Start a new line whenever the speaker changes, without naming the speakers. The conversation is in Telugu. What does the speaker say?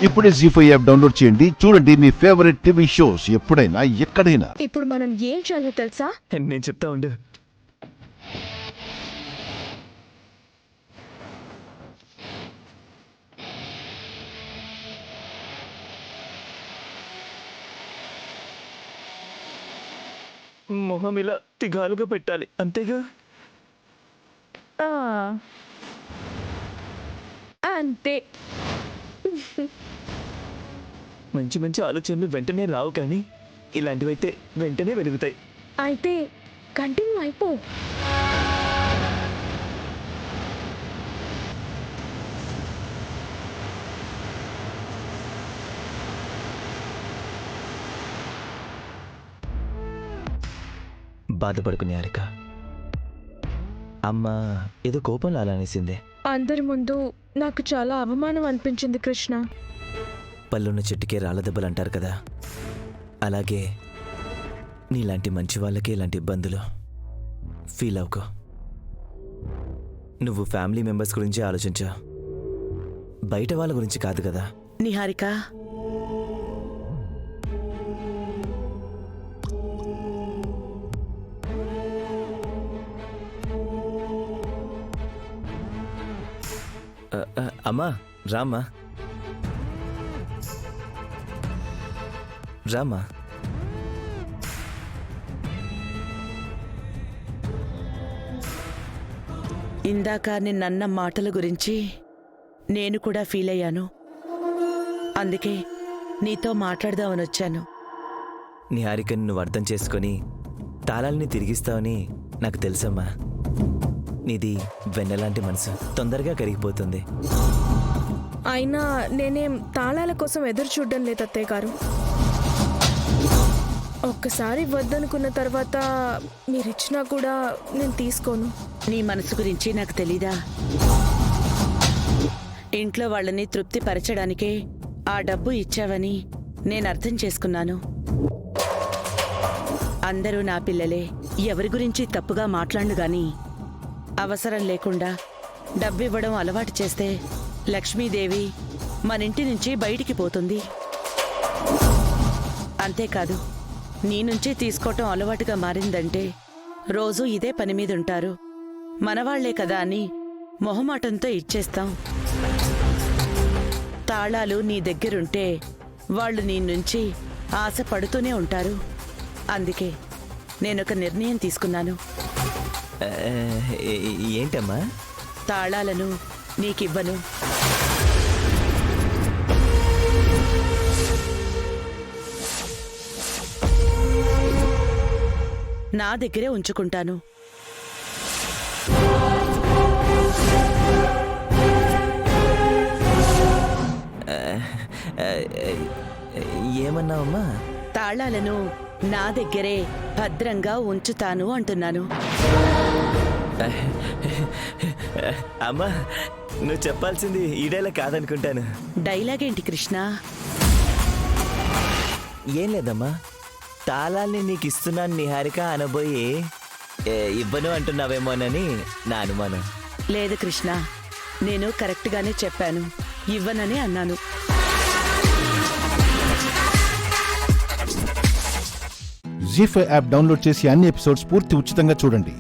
ఇప్పుడే జీ5 యాప్ డౌన్లోడ్ చేయండి. చూడండి మీ ఫేవరెట్ టీవీ షోస్ ఎప్పుడైనా ఎక్కడైనా.
ఇప్పుడు మనం ఏం చేయాలో తెలుసా?
నేను చెప్తా ఉండు. మొహం ఇలా తిగాలుగా పెట్టాలి, అంతేగా?
అంతే.
మంచి మంచి ఆలోచనలు వెంటనే రావు, కానీ ఇలాంటివైతే వెంటనే వెలుగుతాయి.
అయితే కంటిన్యూ అయిపో.
బాధపడుకునే హారిక, అమ్మ ఏదో కోపంలో అలా అనేసిందే.
అందరి ముందు నాకు చాలా అవమానం అనిపించింది కృష్ణ.
పళ్ళున్న చెట్టుకే రాళ్ళ దెబ్బలు అంటారు కదా, అలాగే నీలాంటి మంచి వాళ్ళకే ఇలాంటి ఇబ్బందులు. ఫీల్ అవుకో. నువ్వు ఫ్యామిలీ మెంబర్స్ గురించి ఆలోచించా, బయట వాళ్ళ గురించి కాదు కదా.
నిహారిక,
అమ్మా రామ్మా, రామ్మా.
ఇందాక నిన్నన్న మాటల గురించి నేను కూడా ఫీల్ అయ్యాను. అందుకే నీతో మాట్లాడదామని వచ్చాను.
నిహారికని నువ్వు అర్థం చేసుకొని తాళాలని తిరిగిస్తావని నాకు తెలుసమ్మా. నీది వెన్నెలాంటి మనసు, తొందరగా కరిగిపోతుంది.
అయినా నేనేం తాళాల కోసం ఎదురు చూడడం లేదు అత్తయ్య గారు. ఒక్కసారి వద్దనుకున్న తర్వాత మీరిచ్చినా కూడా నేను తీసుకోను.
నీ మనసు గురించి నాకు తెలీదా? ఇంట్లో వాళ్ళని తృప్తి పరచడానికే ఆ డబ్బు ఇచ్చావని నేను అర్థం చేసుకున్నాను. అందరూ నా పిల్లలే, ఎవరి గురించి తప్పుగా మాట్లాడు గాని అవసరం లేకుండా డబ్బివ్వడం అలవాటు చేస్తే లక్ష్మీదేవి మనింటి నుంచి బయటికి పోతుంది. అంతేకాదు, నీ నుంచి తీసుకోవటం అలవాటుగా మారిందంటే రోజూ ఇదే పని మీద ఉంటారు. మనవాళ్లే కదా అని మొహమాటంతో ఇచ్చేస్తాం. తాళాలు నీ దగ్గరుంటే వాళ్ళు నీ నుంచి ఆశ పడుతూనే ఉంటారు. అందుకే నేనొక నిర్ణయం తీసుకున్నాను.
ఏంటమ్మా?
తాళాలను నీకివ్వను. నా దగ్గరే ఉంచుకుంటాను.
ఏమన్నావమ్మా?
తాళాలను నా దగ్గరే భద్రంగా ఉంచుతాను అంటున్నాను.
అమ్మా, నువ్వు చెప్పాల్సింది ఈ డైలాగ్ కాదనుకుంటాను.
డైలాగ్ ఏంటి కృష్ణ?
ఏం లేదమ్మా, తాళాల్ని నీకు ఇస్తున్నాను నిహారిక అనబోయి ఇవ్వను అంటున్నావేమోనని నా అనుమానం.
లేదు కృష్ణ, నేను కరెక్ట్గానే చెప్పాను, ఇవ్వనని అన్నాను.
జీ5 యాప్ డౌన్లోడ్ చేసి అన్ని ఎపిసోడ్స్ పూర్తి ఉచితంగా చూడండి.